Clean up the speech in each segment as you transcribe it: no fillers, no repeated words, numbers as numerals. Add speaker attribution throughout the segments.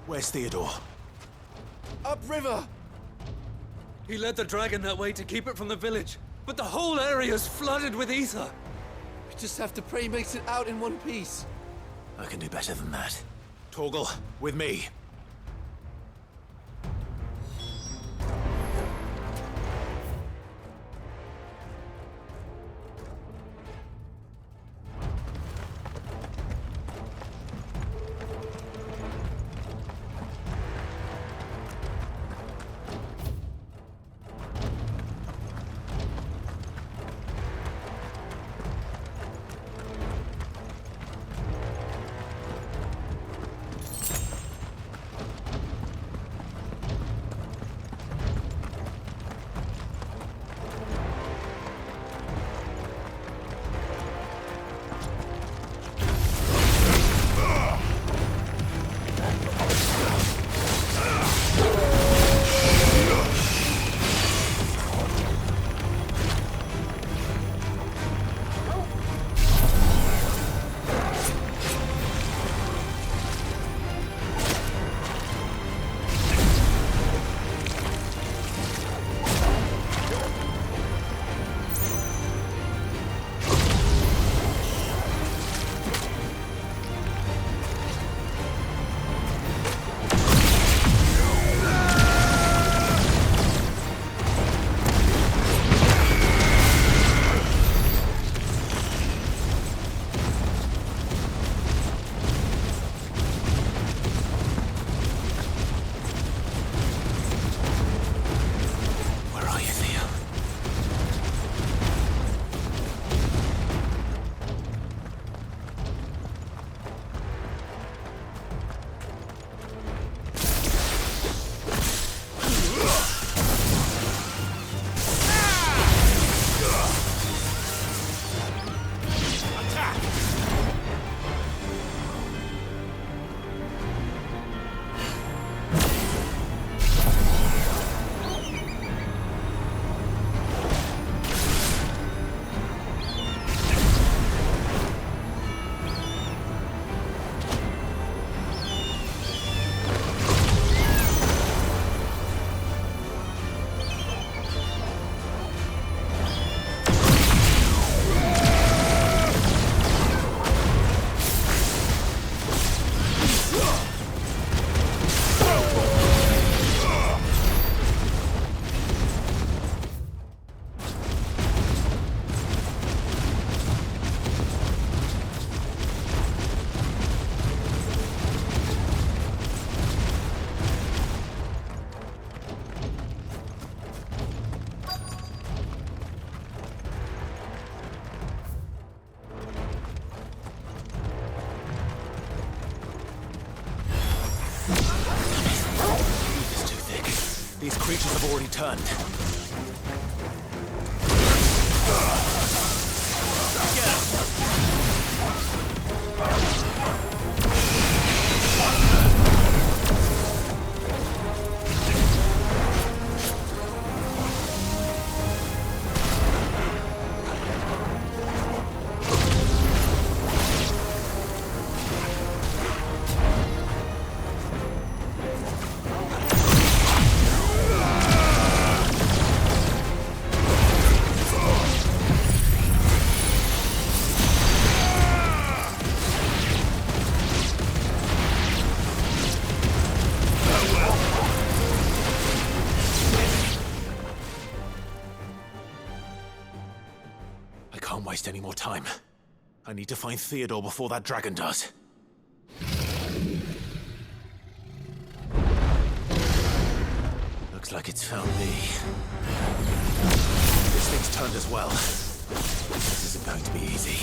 Speaker 1: Where's Theodore?
Speaker 2: Upriver!
Speaker 3: He led the dragon that way to keep it from the village, but the whole area's flooded with ether.
Speaker 2: We just have to pray he makes it out in one piece.
Speaker 1: I can do better than that. Torgal, with me. These creatures have already turned. Can't waste any more time. I need to find Theodore before that dragon does. Looks like it's found me. This thing's turned as well. This isn't going to be easy.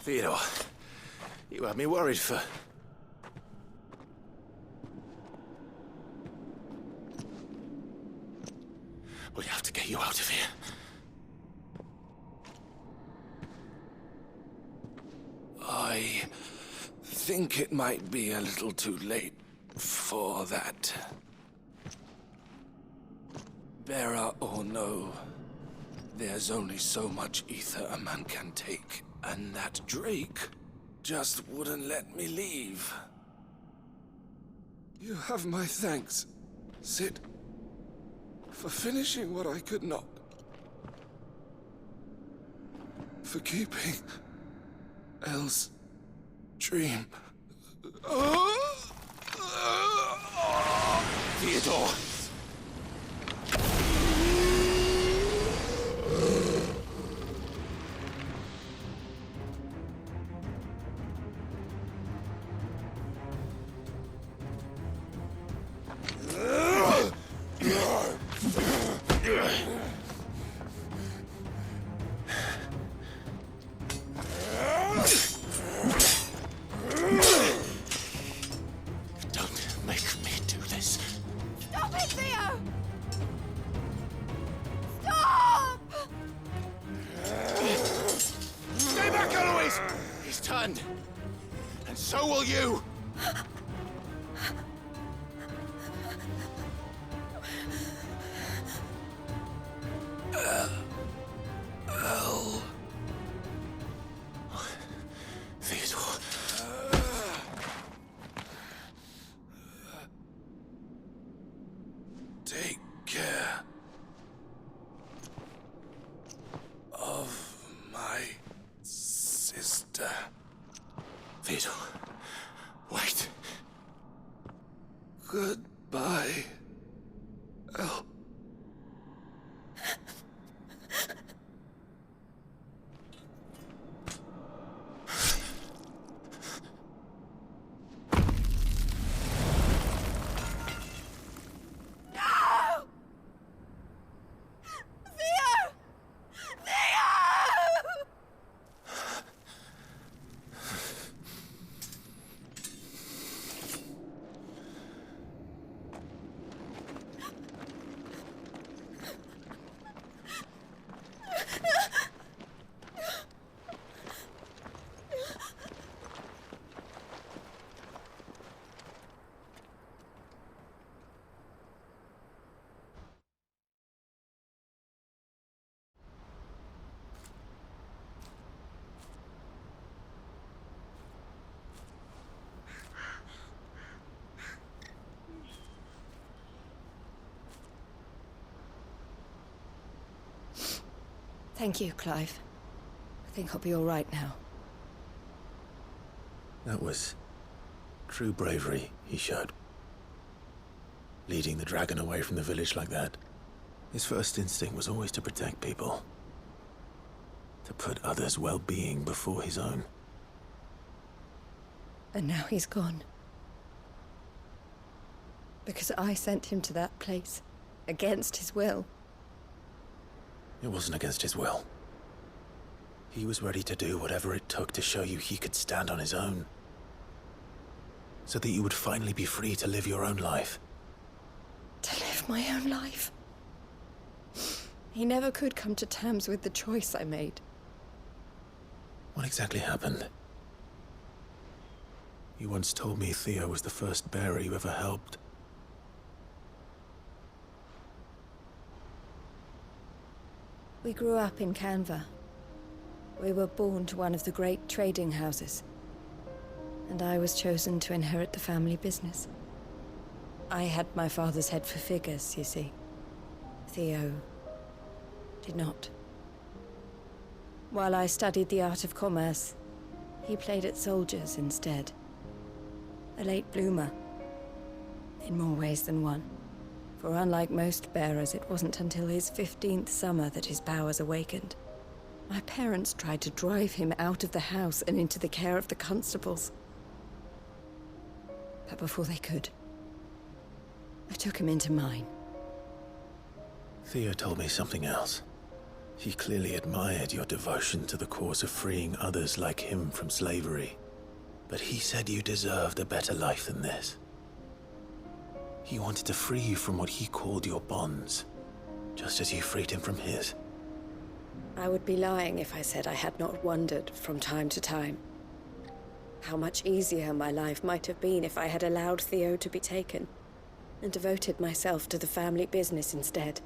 Speaker 1: Theodore, you had me worried for... We have to get you out of here.
Speaker 4: I think it might be a little too late for that. Bearer or no, there's only so much ether a man can take, and that Drake just wouldn't let me leave. You have my thanks, Sid, for finishing what I could not. For keeping Elle's dream.
Speaker 1: Theodore! Don't make me do this.
Speaker 5: Stop it, Theo! Stop!
Speaker 1: Stay back, Eloise! He's turned. And so will you! Theodore.
Speaker 4: Take care of my sister.
Speaker 1: Theodore. Wait.
Speaker 4: Goodbye, Elle.
Speaker 5: No! Theo! Theo! Thank you, Clive. I think I'll be all right now.
Speaker 1: That was true bravery he showed. Leading the dragon away from the village like that. His first instinct was always to protect people. To put others' well-being before his own.
Speaker 5: And now he's gone. Because I sent him to that place, against his will.
Speaker 1: It wasn't against his will. He was ready to do whatever it took to show you he could stand on his own. So that you would finally be free to live your own life.
Speaker 5: To live my own life. He never could come to terms with the choice I made.
Speaker 1: What exactly happened? You once told me Theo was the first bearer you ever helped.
Speaker 5: We grew up in Canva. We were born to one of the great trading houses. And I was chosen to inherit the family business. I had my father's head for figures, you see. Theo did not. While I studied the art of commerce, he played at soldiers instead. A late bloomer, in more ways than one. For unlike most bearers, it wasn't until his 15th summer that his powers awakened. My parents tried to drive him out of the house and into the care of the constables. But before they could, I took him into mine.
Speaker 1: Theo told me something else. He clearly admired your devotion to the cause of freeing others like him from slavery. But he said you deserved a better life than this. He wanted to free you from what he called your bonds, just as you freed him from his.
Speaker 5: I would be lying if I said I had not wondered from time to time how much easier my life might have been if I had allowed Theo to be taken and devoted myself to the family business instead.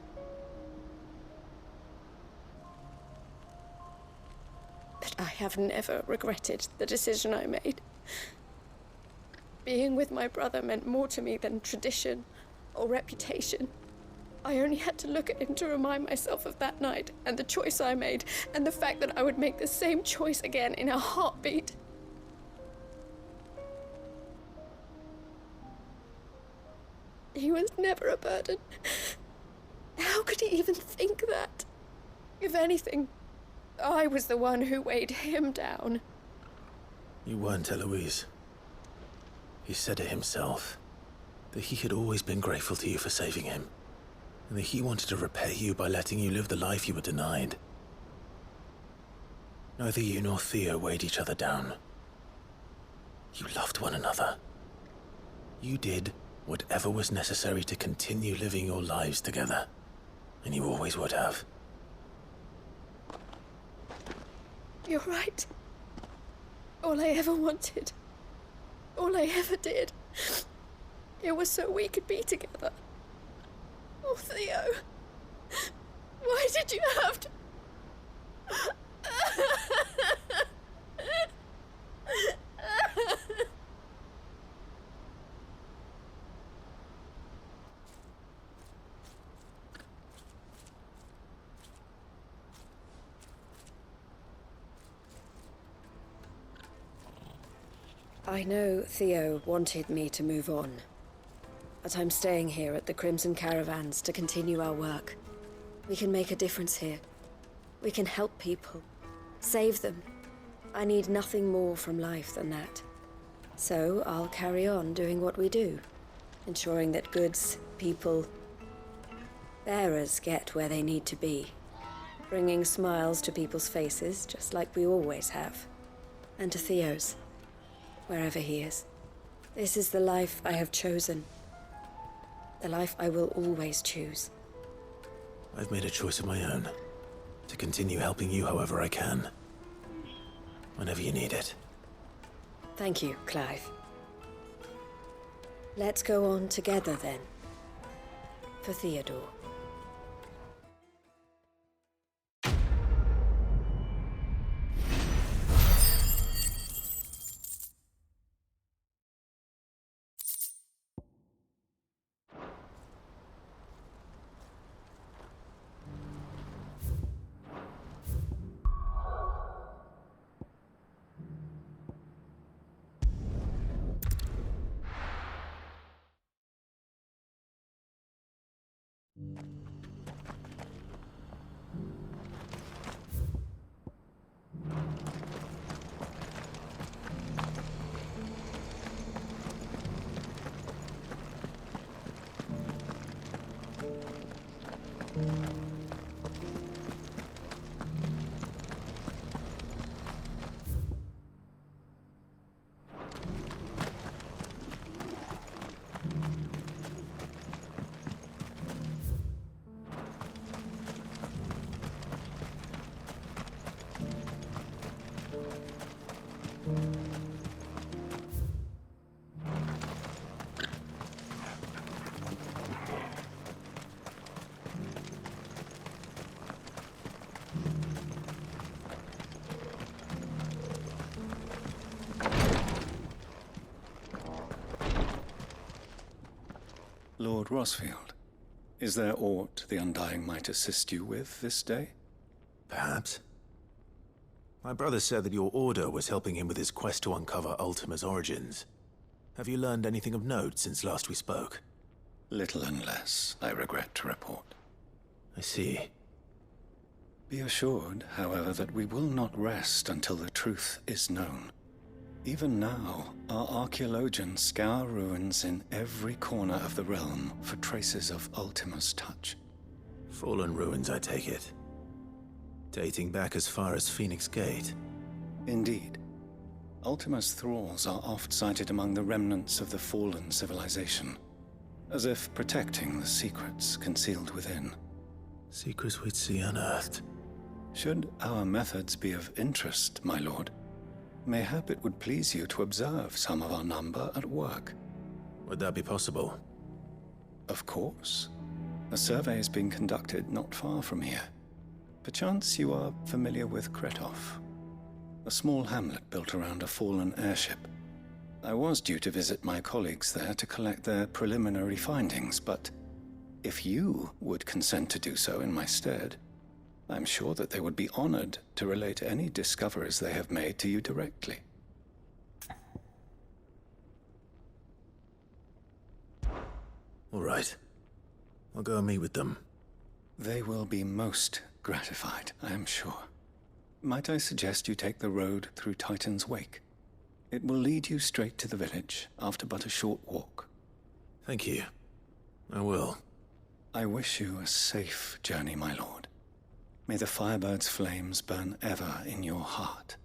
Speaker 5: But I have never regretted the decision I made. Being with my brother meant more to me than tradition or reputation. I only had to look at him to remind myself of that night and the choice I made, and the fact that I would make the same choice again in a heartbeat. He was never a burden. How could he even think that? If anything, I was the one who weighed him down.
Speaker 1: You weren't, Eloise. He said it himself, that he had always been grateful to you for saving him, and that he wanted to repay you by letting you live the life you were denied. Neither you nor Theo weighed each other down. You loved one another. You did whatever was necessary to continue living your lives together, and you always would have.
Speaker 5: You're right. All I ever wanted, all I ever did, it was so we could be together. Oh, Theo, why did you have to... I know Theo wanted me to move on, but I'm staying here at the Crimson Caravans to continue our work. We can make a difference here. We can help people, save them. I need nothing more from life than that. So I'll carry on doing what we do, ensuring that goods, people, bearers get where they need to be, bringing smiles to people's faces just like we always have, and to Theo's. Wherever he is. This is the life I have chosen. The life I will always choose.
Speaker 1: I've made a choice of my own, to continue helping you however I can. Whenever you need it.
Speaker 5: Thank you, Clive. Let's go on together then. For Theodore.
Speaker 6: Lord Rosfield, is there aught the Undying might assist you with this day?
Speaker 1: Perhaps. My brother said that your order was helping him with his quest to uncover Ultima's origins. Have you learned anything of note since last we spoke?
Speaker 6: Little unless, I regret to report.
Speaker 1: I see.
Speaker 6: Be assured, however, that we will not rest until the truth is known. Even now, our archaeologians scour ruins in every corner of the realm for traces of Ultima's touch.
Speaker 1: Fallen ruins, I take it. Dating back as far as Phoenix Gate.
Speaker 6: Indeed. Ultima's thralls are oft cited among the remnants of the fallen civilization, as if protecting the secrets concealed within.
Speaker 1: Secrets we'd see unearthed.
Speaker 6: Should our methods be of interest, my lord, mayhap it would please you to observe some of our number at work.
Speaker 1: Would that be possible?
Speaker 6: Of course. A survey is being conducted not far from here. Perchance you are familiar with Kretov, a small hamlet built around a fallen airship. I was due to visit my colleagues there to collect their preliminary findings, but if you would consent to do so in my stead, I'm sure that they would be honored to relate any discoveries they have made to you directly.
Speaker 1: All right. I'll go and meet with them.
Speaker 6: They will be most gratified, I am sure. Might I suggest you take the road through Titan's Wake? It will lead you straight to the village after but a short walk.
Speaker 1: Thank you. I will.
Speaker 6: I wish you a safe journey, my lord. May the Firebird's flames burn ever in your heart.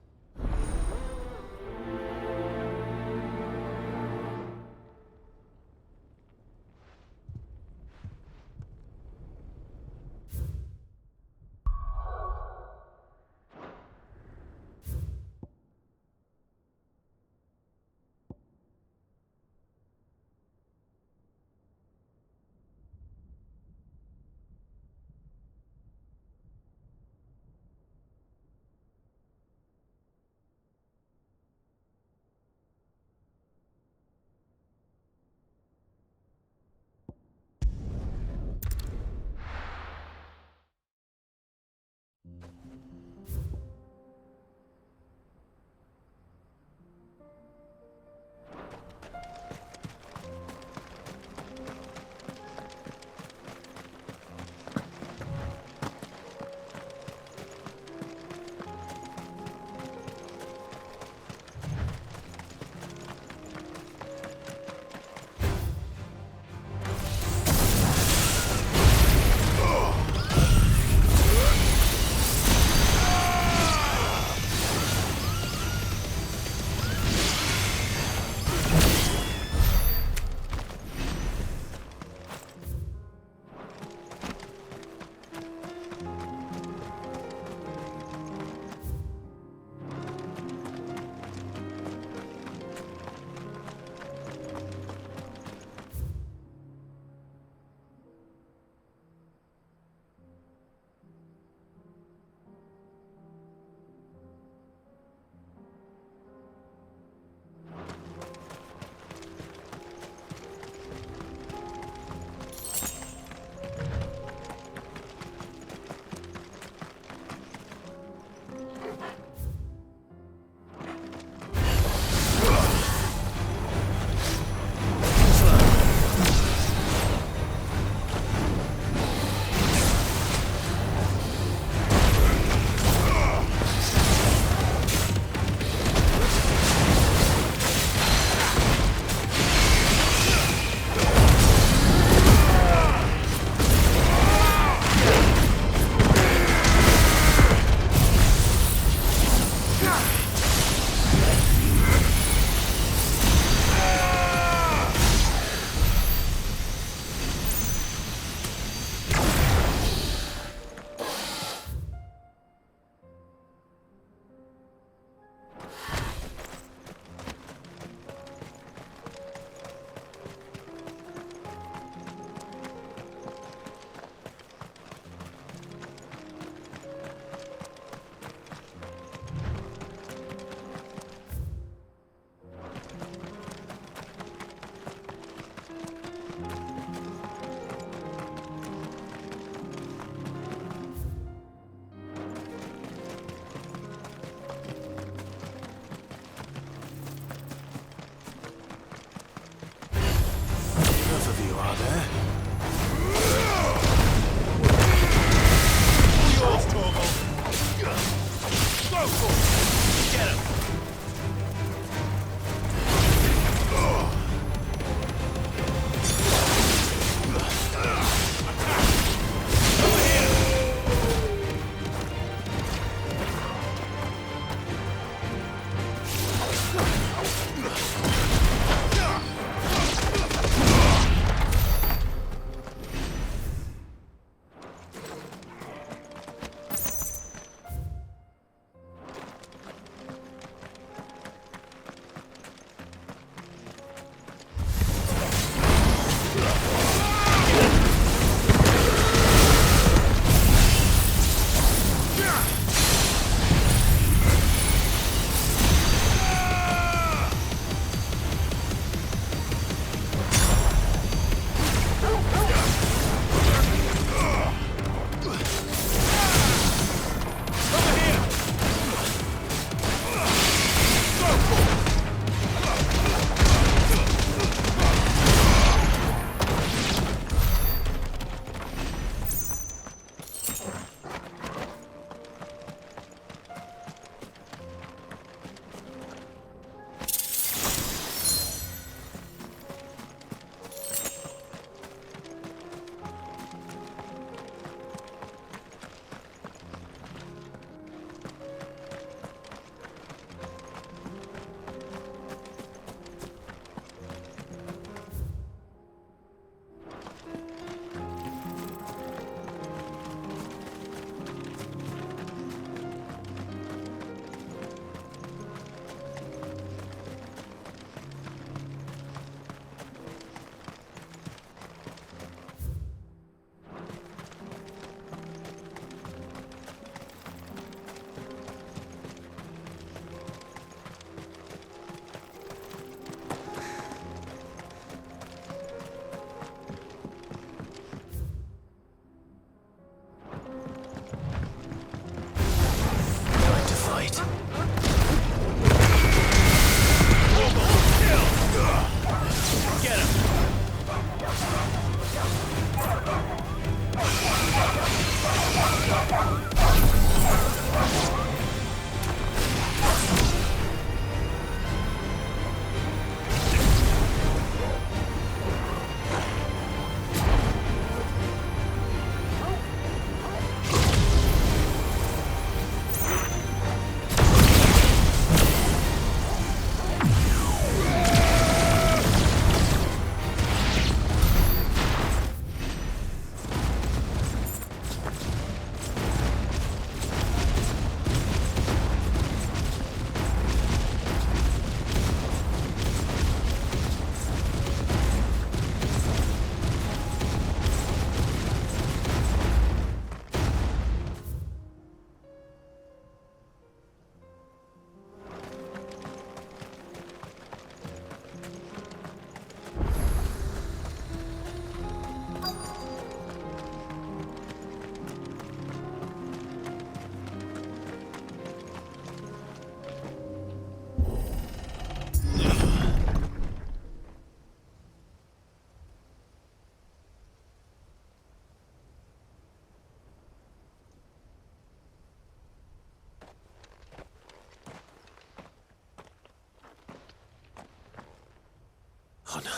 Speaker 1: Oh no.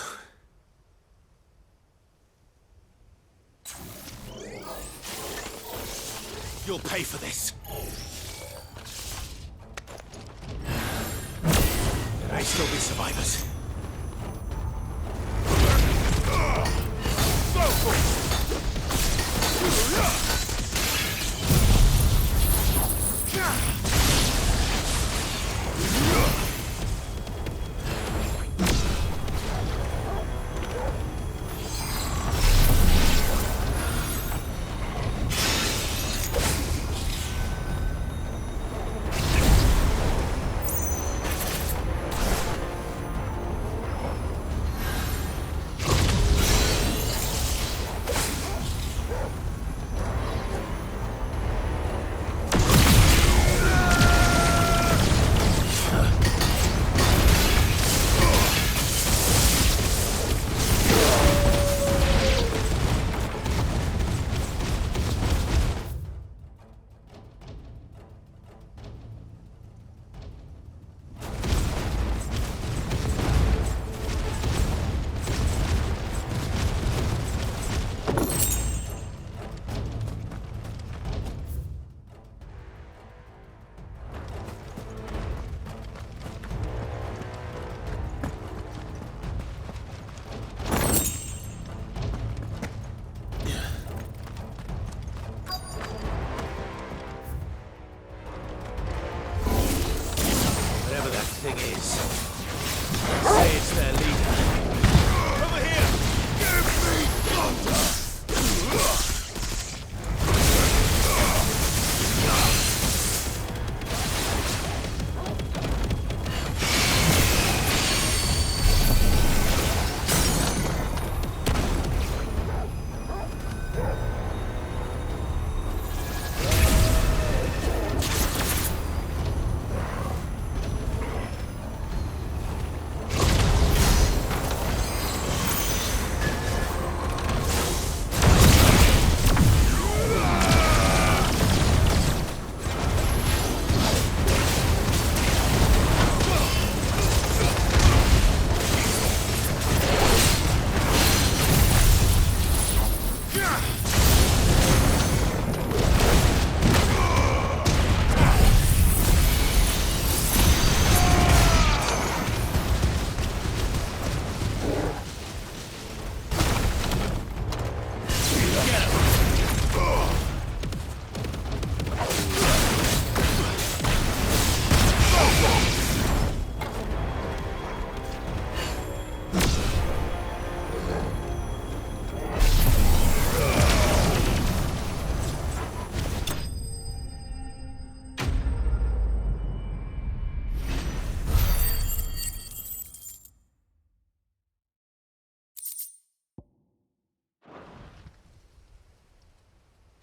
Speaker 1: You'll pay for this. There may still be survivors. Thing is. Say it's their leader. Over here! Give me thunder!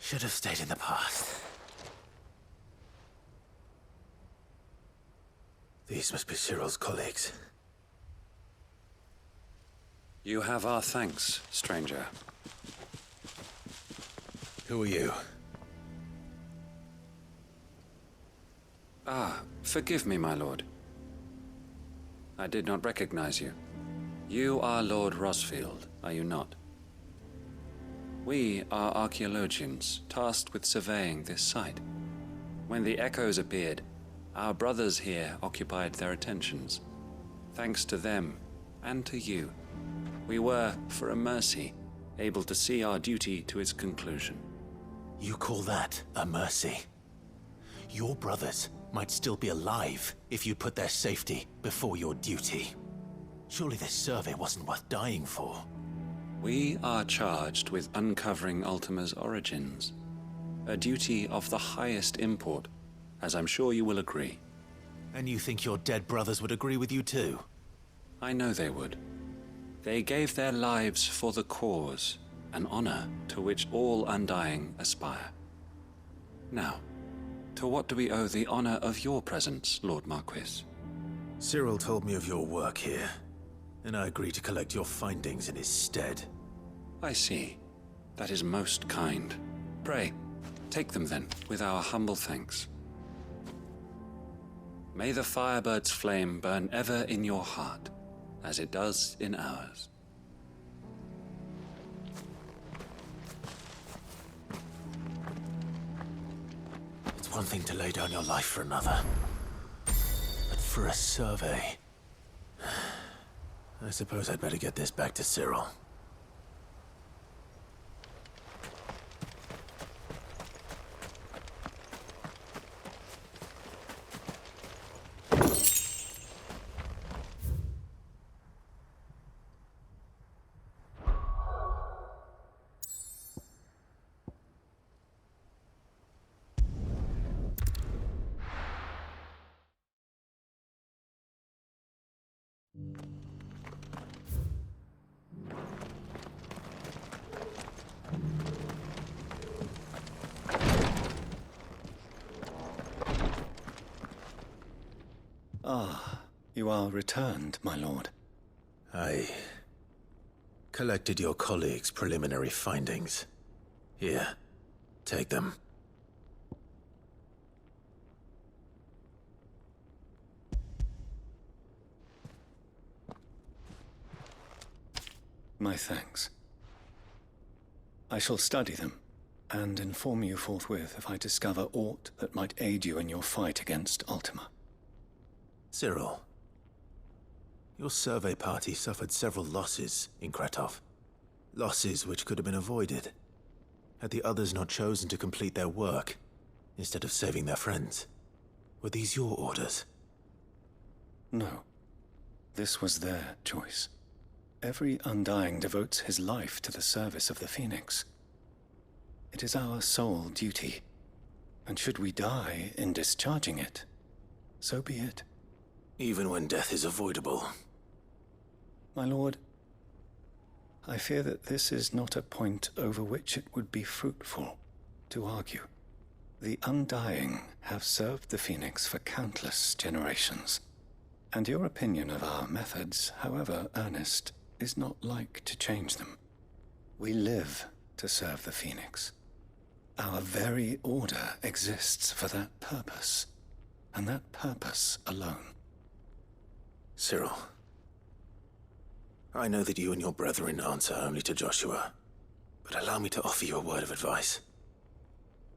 Speaker 1: Should have stayed in the past. These must be Cyril's colleagues.
Speaker 7: You have our thanks, stranger.
Speaker 1: Who are you?
Speaker 7: Ah, forgive me, my lord. I did not recognize you. You are Lord Rosfield, are you not? We are archaeologians, tasked with surveying this site. When the echoes appeared, our brothers here occupied their attentions. Thanks to them, and to you, we were, for a mercy, able to see our duty to its conclusion.
Speaker 1: You call that a mercy? Your brothers might still be alive if you put their safety before your duty. Surely this survey wasn't worth dying for.
Speaker 7: We are charged with uncovering Ultima's origins. A duty of the highest import, as I'm sure you will agree.
Speaker 1: And you think your dead brothers would agree with you too?
Speaker 7: I know they would. They gave their lives for the cause, an honor to which all Undying aspire. Now, to what do we owe the honor of your presence, Lord Marquis?
Speaker 1: Cyril told me of your work here, and I agreed to collect your findings in his stead.
Speaker 7: I see. That is most kind. Pray, take them then, with our humble thanks. May the Firebird's flame burn ever in your heart. as it does in ours.
Speaker 1: It's one thing to lay down your life for another, but for a survey... I suppose I'd better get this back to Cyril.
Speaker 6: Ah, you are returned, my lord.
Speaker 1: I collected your colleagues' preliminary findings. Here, take them.
Speaker 6: My thanks. I shall study them, and inform you forthwith if I discover aught that might aid you in your fight against Ultima.
Speaker 1: Cyril, your survey party suffered several losses in Kretov. Losses which could have been avoided, had the others not chosen to complete their work, instead of saving their friends. Were these your orders?
Speaker 6: No. This was their choice. Every Undying devotes his life to the service of the Phoenix. It is our sole duty, and should we die in discharging it, so be it.
Speaker 1: Even when death is avoidable.
Speaker 6: My lord, I fear that this is not a point over which it would be fruitful to argue. The Undying have served the Phoenix for countless generations, and your opinion of our methods, however earnest, is not like to change them. We live to serve the Phoenix. Our very order exists for that purpose, and that purpose alone.
Speaker 1: Cyril, I know that you and your brethren answer only to Joshua, but allow me to offer you a word of advice.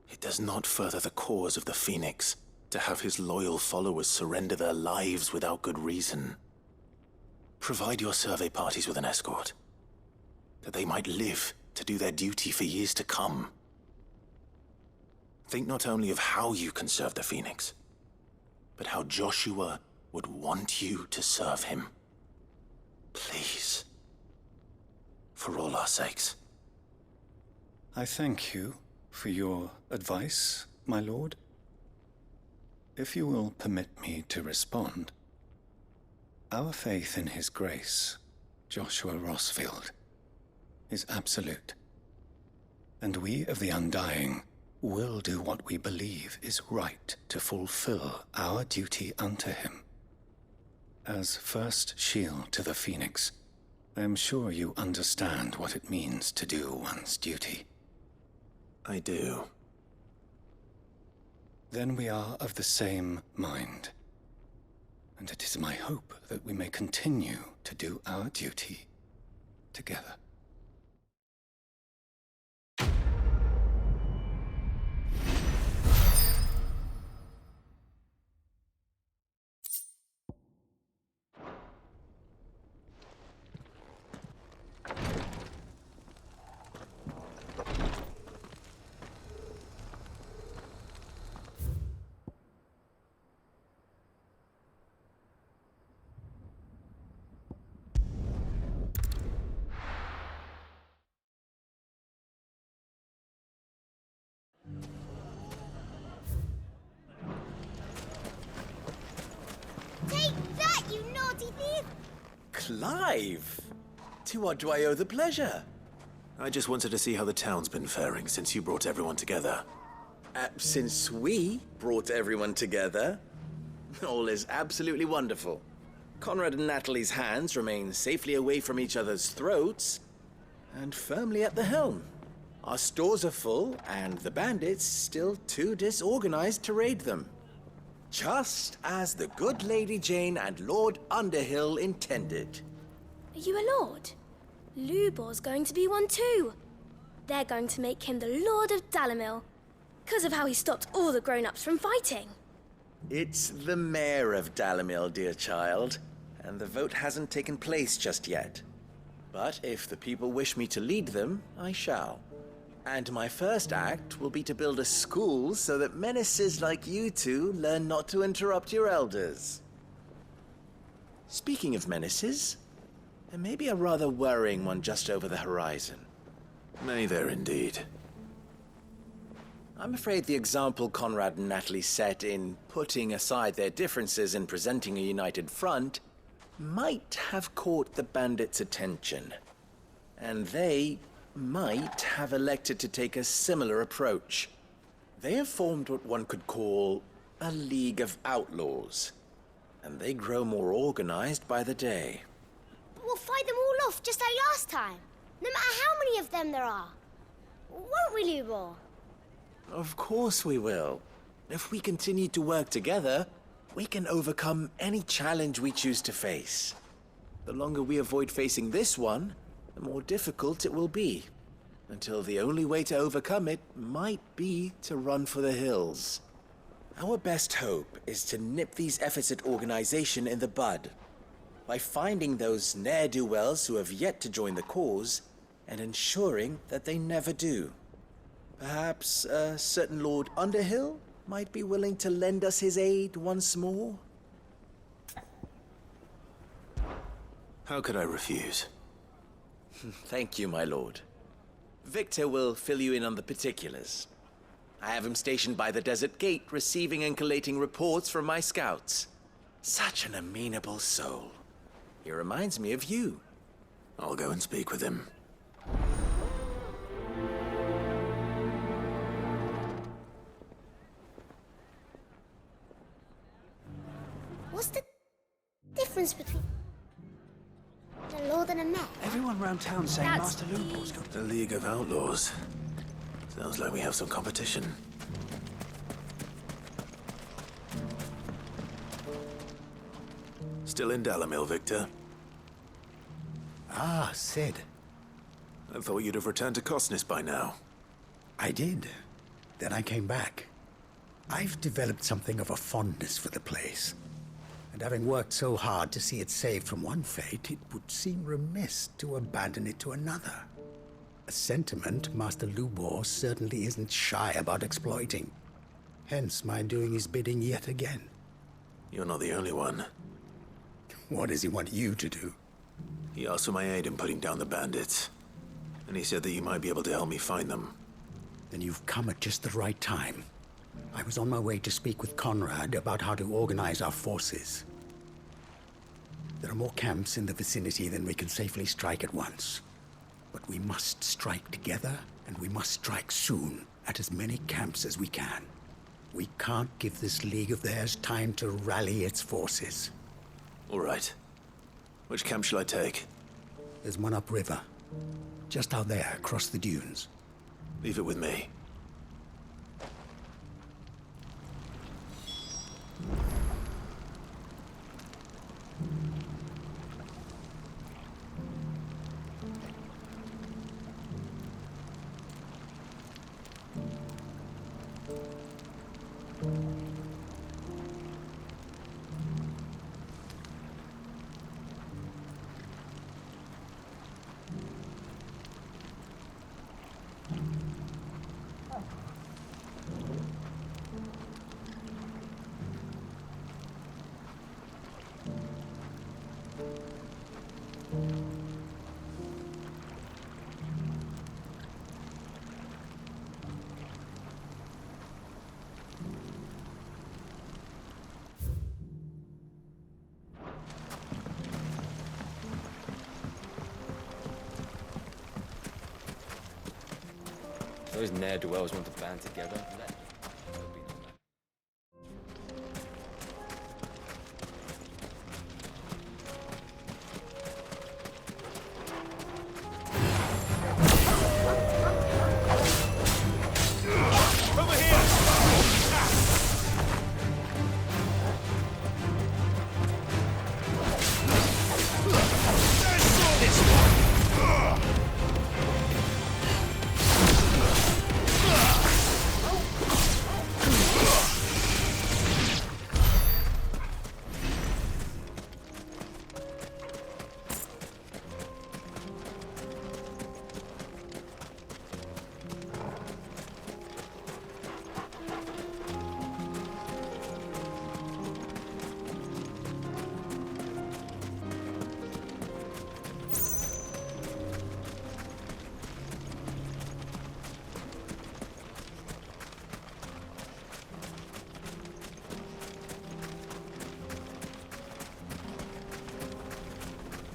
Speaker 1: It does not further the cause of the Phoenix to have his loyal followers surrender their lives without good reason. Provide your survey parties with an escort, that they might live to do their duty for years to come. Think not only of how you can serve the Phoenix, but how Joshua would want you to serve him. Please. For all our sakes.
Speaker 6: I thank you for your advice, my lord. If you will permit me to respond, our faith in his grace, Joshua Rossfield, is absolute. And we of the Undying will do what we believe is right to fulfill our duty unto him. As first shield to the Phoenix, I am sure you understand what it means to do one's duty.
Speaker 1: I do.
Speaker 6: Then we are of the same mind. And it is my hope that we may continue to do our duty together.
Speaker 8: Take that, you naughty thief!
Speaker 9: Clive! To what do I owe the pleasure?
Speaker 1: I just wanted to see how the town's been faring since you brought everyone together.
Speaker 9: Since we brought everyone together, all is absolutely wonderful. Conrad and Natalie's hands remain safely away from each other's throats, and firmly at the helm. Our stores are full, and the bandits still too disorganized to raid them. Just as the good Lady Jane and Lord Underhill intended.
Speaker 8: Are you a lord? Lubor's going to be one too. They're going to make him the Lord of Dalimil, because of how he stopped all the grown-ups from fighting.
Speaker 9: It's the mayor of Dalimil, dear child, and the vote hasn't taken place just yet. But if the people wish me to lead them, I shall. And my first act will be to build a school so that menaces like you two learn not to interrupt your elders. Speaking of menaces, there may be a rather worrying one just over the horizon.
Speaker 1: May there indeed.
Speaker 9: I'm afraid the example Conrad and Natalie set in putting aside their differences and presenting a united front might have caught the bandits' attention. And they might have elected to take a similar approach. They have formed what one could call a League of Outlaws, and they grow more organized by the day.
Speaker 8: We'll fight them all off just like last time, no matter how many of them there are. Won't we, Lubor?
Speaker 9: Of course we will. If we continue to work together, we can overcome any challenge we choose to face. The longer we avoid facing this one, the more difficult it will be, until the only way to overcome it might be to run for the hills. Our best hope is to nip these efforts at organization in the bud, by finding those ne'er-do-wells who have yet to join the cause, and ensuring that they never do. Perhaps a certain Lord Underhill might be willing to lend us his aid once more?
Speaker 1: How could I refuse?
Speaker 9: Thank you, my lord. Victor will fill you in on the particulars. I have him stationed by the desert gate, receiving and collating reports from my scouts. Such an amenable soul. He reminds me of you.
Speaker 1: I'll go and speak with him.
Speaker 8: What's the difference between a lord and a mayor?
Speaker 1: Everyone round town saying
Speaker 8: That's
Speaker 1: Master Lubor's got the League of Outlaws. Sounds like we have some competition. Still in Dalimil, Victor?
Speaker 10: Ah, Sid.
Speaker 1: I thought you'd have returned to Cosnis by now.
Speaker 10: I did. Then I came back. I've developed something of a fondness for the place. And having worked so hard to see it saved from one fate, it would seem remiss to abandon it to another. A sentiment Master Lubor certainly isn't shy about exploiting. Hence my doing his bidding yet again.
Speaker 1: You're not the only one.
Speaker 10: What does he want you to do?
Speaker 1: He asked for my aid in putting down the bandits. And he said that you might be able to help me find them.
Speaker 10: Then you've come at just the right time. I was on my way to speak with Conrad about how to organize our forces. There are more camps in the vicinity than we can safely strike at once. But we must strike together, and we must strike soon at as many camps as we can. We can't give this league of theirs time to rally its forces.
Speaker 1: All right. Which camp shall I take?
Speaker 10: There's one upriver. Just out there, across the dunes.
Speaker 1: Leave it with me.
Speaker 11: Those ne'er-do-wells want to band together.
Speaker 12: Their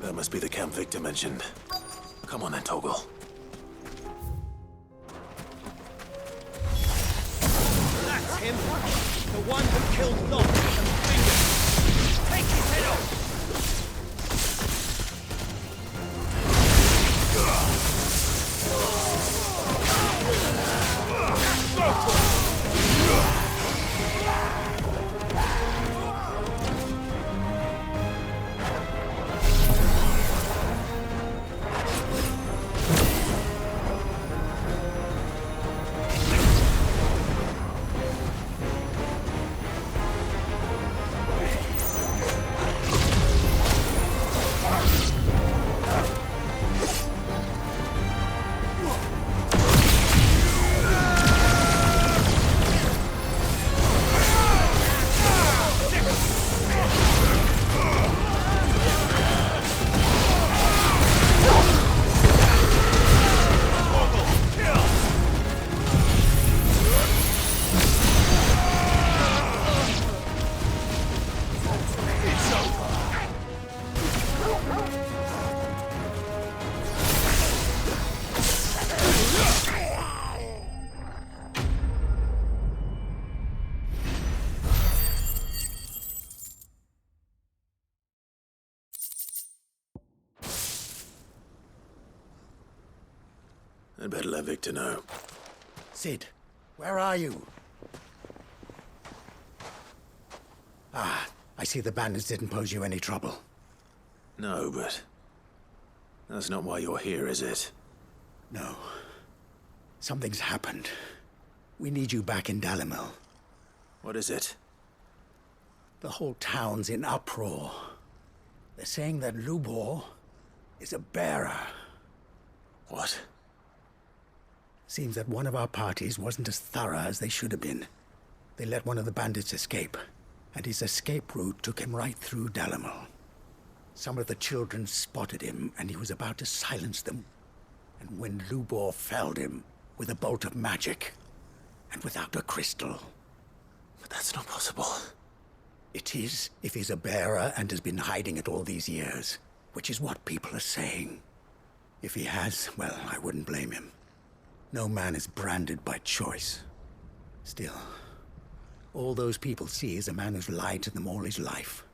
Speaker 1: That must be the camp Victor mentioned. Come on then, Toggle.
Speaker 12: That's him! The one who killed Lot and Finger! Take his head off!
Speaker 1: I'd better let Victor know.
Speaker 10: Sid, where are you? Ah, I see the bandits didn't pose you any trouble.
Speaker 1: No, but that's not why you're here, is it?
Speaker 10: No. Something's happened. We need you back in Dalimil.
Speaker 1: What is it?
Speaker 10: The whole town's in uproar. They're saying that Lubor is a bearer.
Speaker 1: What?
Speaker 10: Seems that one of our parties wasn't as thorough as they should have been. They let one of the bandits escape, and his escape route took him right through Dalimil. Some of the children spotted him, and he was about to silence them. And when Lubor felled him with a bolt of magic, and without a crystal.
Speaker 1: But that's not possible.
Speaker 10: It is, if he's a bearer and has been hiding it all these years, which is what people are saying. If he has, well, I wouldn't blame him. No man is branded by choice. Still, all those people see is a man who's lied to them all his life.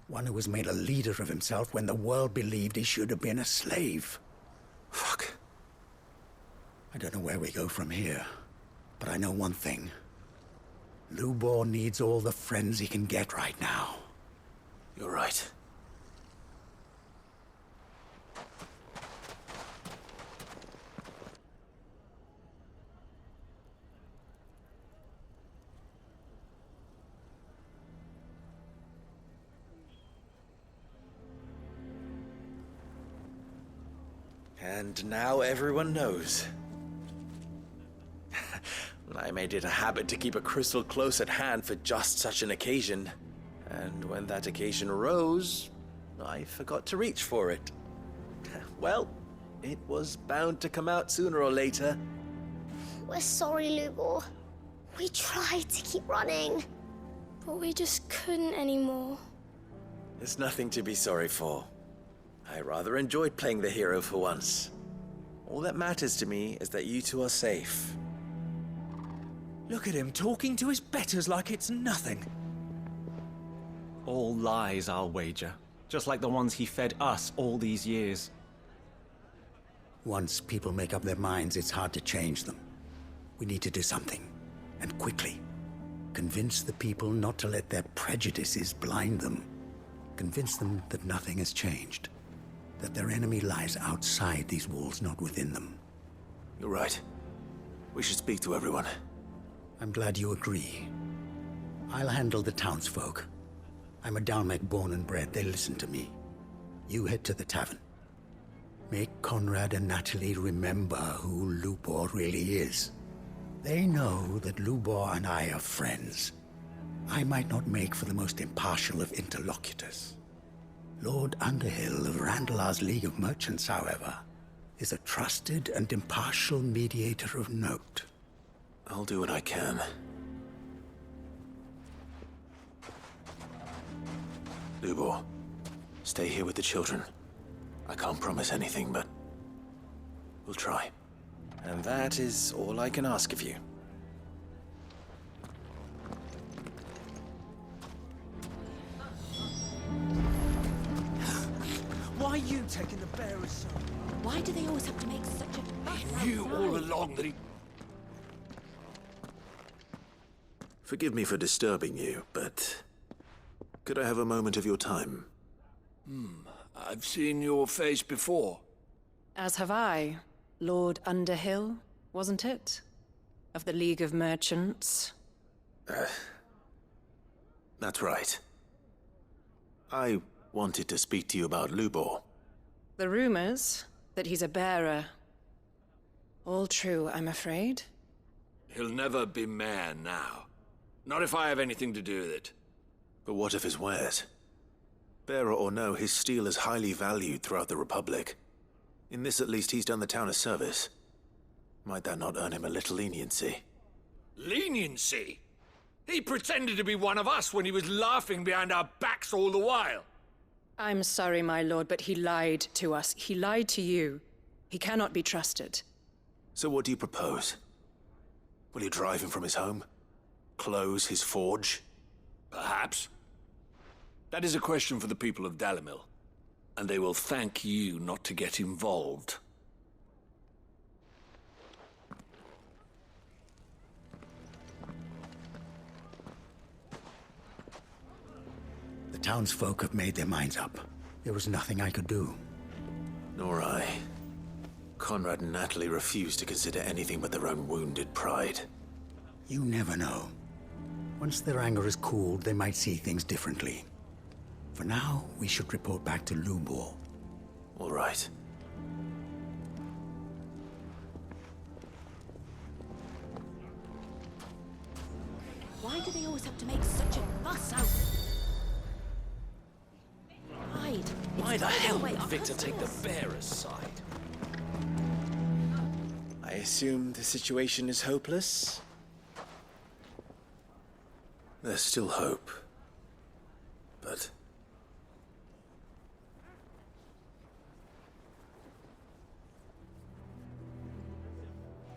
Speaker 10: One who was made a leader of himself when the world believed he should have been a slave.
Speaker 1: Fuck.
Speaker 10: I don't know where we go from here, but I know one thing. Lubor needs all the friends he can get right now.
Speaker 1: You're right.
Speaker 9: And now everyone knows. I made it a habit to keep a crystal close at hand for just such an occasion. And when that occasion arose, I forgot to reach for it. Well, it was bound to come out sooner or later.
Speaker 8: We're sorry, Lubor. We tried to keep running, but we just couldn't anymore.
Speaker 9: There's nothing to be sorry for. I rather enjoyed playing the hero for once. All that matters to me is that you two are safe.
Speaker 12: Look at him talking to his betters like it's nothing.
Speaker 13: All lies, I'll wager. Just like the ones he fed us all these years.
Speaker 10: Once people make up their minds, it's hard to change them. We need to do something, and quickly. Convince the people not to let their prejudices blind them. Convince them that nothing has changed. That their enemy lies outside these walls, not within them.
Speaker 1: You're right. We should speak to everyone.
Speaker 10: I'm glad you agree. I'll handle the townsfolk. I'm a Dalmec born and bred. They listen to me. You head to the tavern. Make Conrad and Natalie remember who Lubor really is. They know that Lubor and I are friends. I might not make for the most impartial of interlocutors. Lord Underhill of Randalar's League of Merchants, however, is a trusted and impartial mediator of note.
Speaker 1: I'll do what I can. Lubor, stay here with the children. I can't promise anything, but we'll try.
Speaker 9: And that is all I can ask of you.
Speaker 12: Why are you taking the bearer's side?
Speaker 14: Why do they always have to make such a fuss
Speaker 4: You
Speaker 14: outside?
Speaker 4: all along that he...
Speaker 1: Forgive me for disturbing you, but could I have a moment of your time?
Speaker 4: I've seen your face before.
Speaker 15: As have I. Lord Underhill, wasn't it? Of the League of Merchants.
Speaker 1: That's right. I wanted to speak to you about Lubor.
Speaker 15: The rumors that he's a bearer. All true, I'm afraid.
Speaker 4: He'll never be mayor now. Not if I have anything to do with it.
Speaker 1: But what of his wares? Bearer or no, his steel is highly valued throughout the Republic. In this, at least, he's done the town a service. Might that not earn him a little leniency?
Speaker 4: Leniency? He pretended to be one of us when he was laughing behind our backs all the while.
Speaker 15: I'm sorry, my lord, but he lied to us. He lied to you. He cannot be trusted.
Speaker 1: So what do you propose? Will you drive him from his home? Close his forge?
Speaker 4: Perhaps. That is a question for the people of Dalimil. And they will thank you not to get involved.
Speaker 10: The townsfolk have made their minds up. There was nothing I could do.
Speaker 1: Nor I. Conrad and Natalie refused to consider anything but their own wounded pride.
Speaker 10: You never know. Once their anger is cooled, they might see things differently. For now, we should report back to Lubor.
Speaker 1: All right.
Speaker 14: Why do they always have to make such a fuss out? Hide.
Speaker 4: Why the hell
Speaker 14: Wait,
Speaker 4: would
Speaker 14: our
Speaker 4: Victor take the
Speaker 14: customers.
Speaker 4: bearer's side?
Speaker 9: I assume the situation is hopeless?
Speaker 1: There's still hope.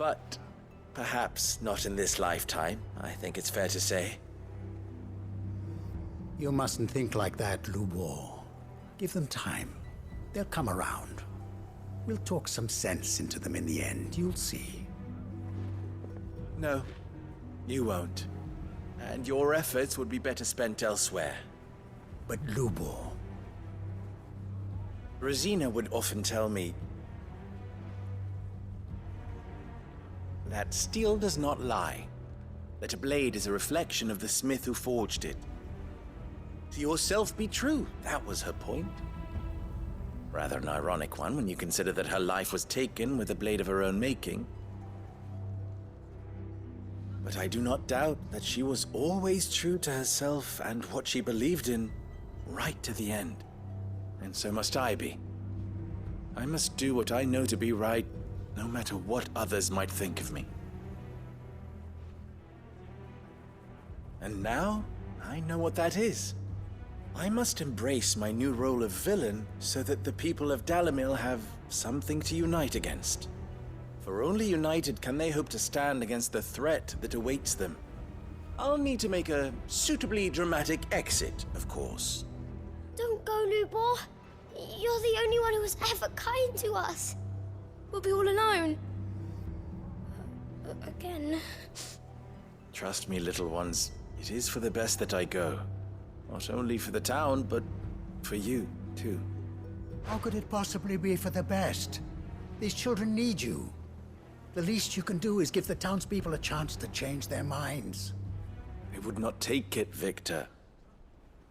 Speaker 1: But
Speaker 9: perhaps not in this lifetime, I think it's fair to say.
Speaker 10: You mustn't think like that, Lubor. Give them time. They'll come around. We'll talk some sense into them in the end, you'll see.
Speaker 9: No, you won't. And your efforts would be better spent elsewhere.
Speaker 10: But Lubor...
Speaker 9: Rosina would often tell me that steel does not lie, that a blade is a reflection of the smith who forged it. To yourself be true, that was her point. Rather an ironic one when you consider that her life was taken with a blade of her own making. But I do not doubt that she was always true to herself and what she believed in, right to the end. And so must I be. I must do what I know to be right, no matter what others might think of me. And now, I know what that is. I must embrace my new role of villain so that the people of Dalimil have something to unite against. For only united can they hope to stand against the threat that awaits them. I'll need to make a suitably dramatic exit, of course.
Speaker 8: Don't go, Lubor. You're the only one who was ever kind to us. We'll be all alone. Again.
Speaker 9: Trust me, little ones, it is for the best that I go. Not only for the town, but for you, too.
Speaker 10: How could it possibly be for the best? These children need you. The least you can do is give the townspeople a chance to change their minds.
Speaker 9: I would not take it, Victor.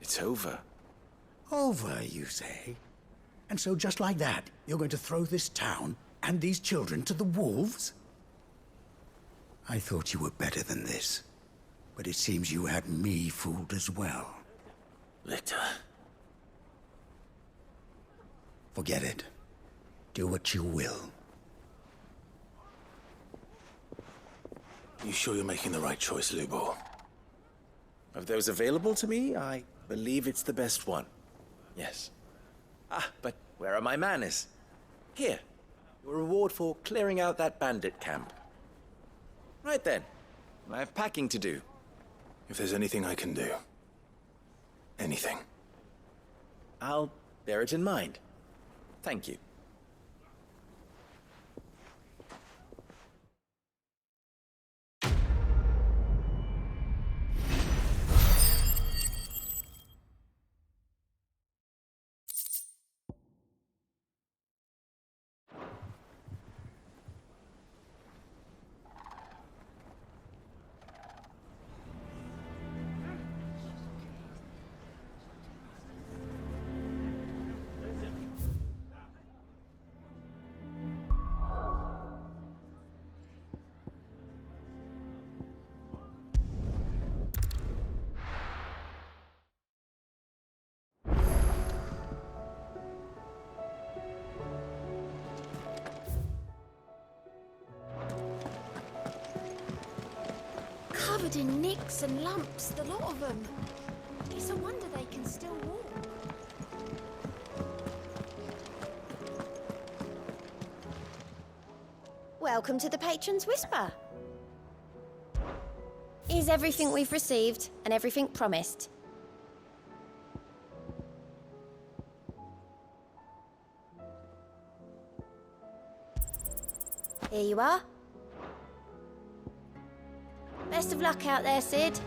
Speaker 9: It's over.
Speaker 10: Over, you say? And so just like that, you're going to throw this town and these children to the wolves? I thought you were better than this. But it seems you had me fooled as well.
Speaker 1: Victor.
Speaker 10: Forget it. Do what you will.
Speaker 1: You sure you're making the right choice, Lubor?
Speaker 9: Of those available to me, I believe it's the best one. Yes. But where are my manners? Here, your reward for clearing out that bandit camp. Right then, I have packing to do.
Speaker 1: If there's anything I can do, anything,
Speaker 9: I'll bear it in mind. Thank you.
Speaker 8: Covered in nicks and lumps, the lot of them. It's a wonder they can still walk.
Speaker 16: Welcome to the Patron's Whisper. Is everything we've received and everything promised? Here you are. Best of luck out there, Sid.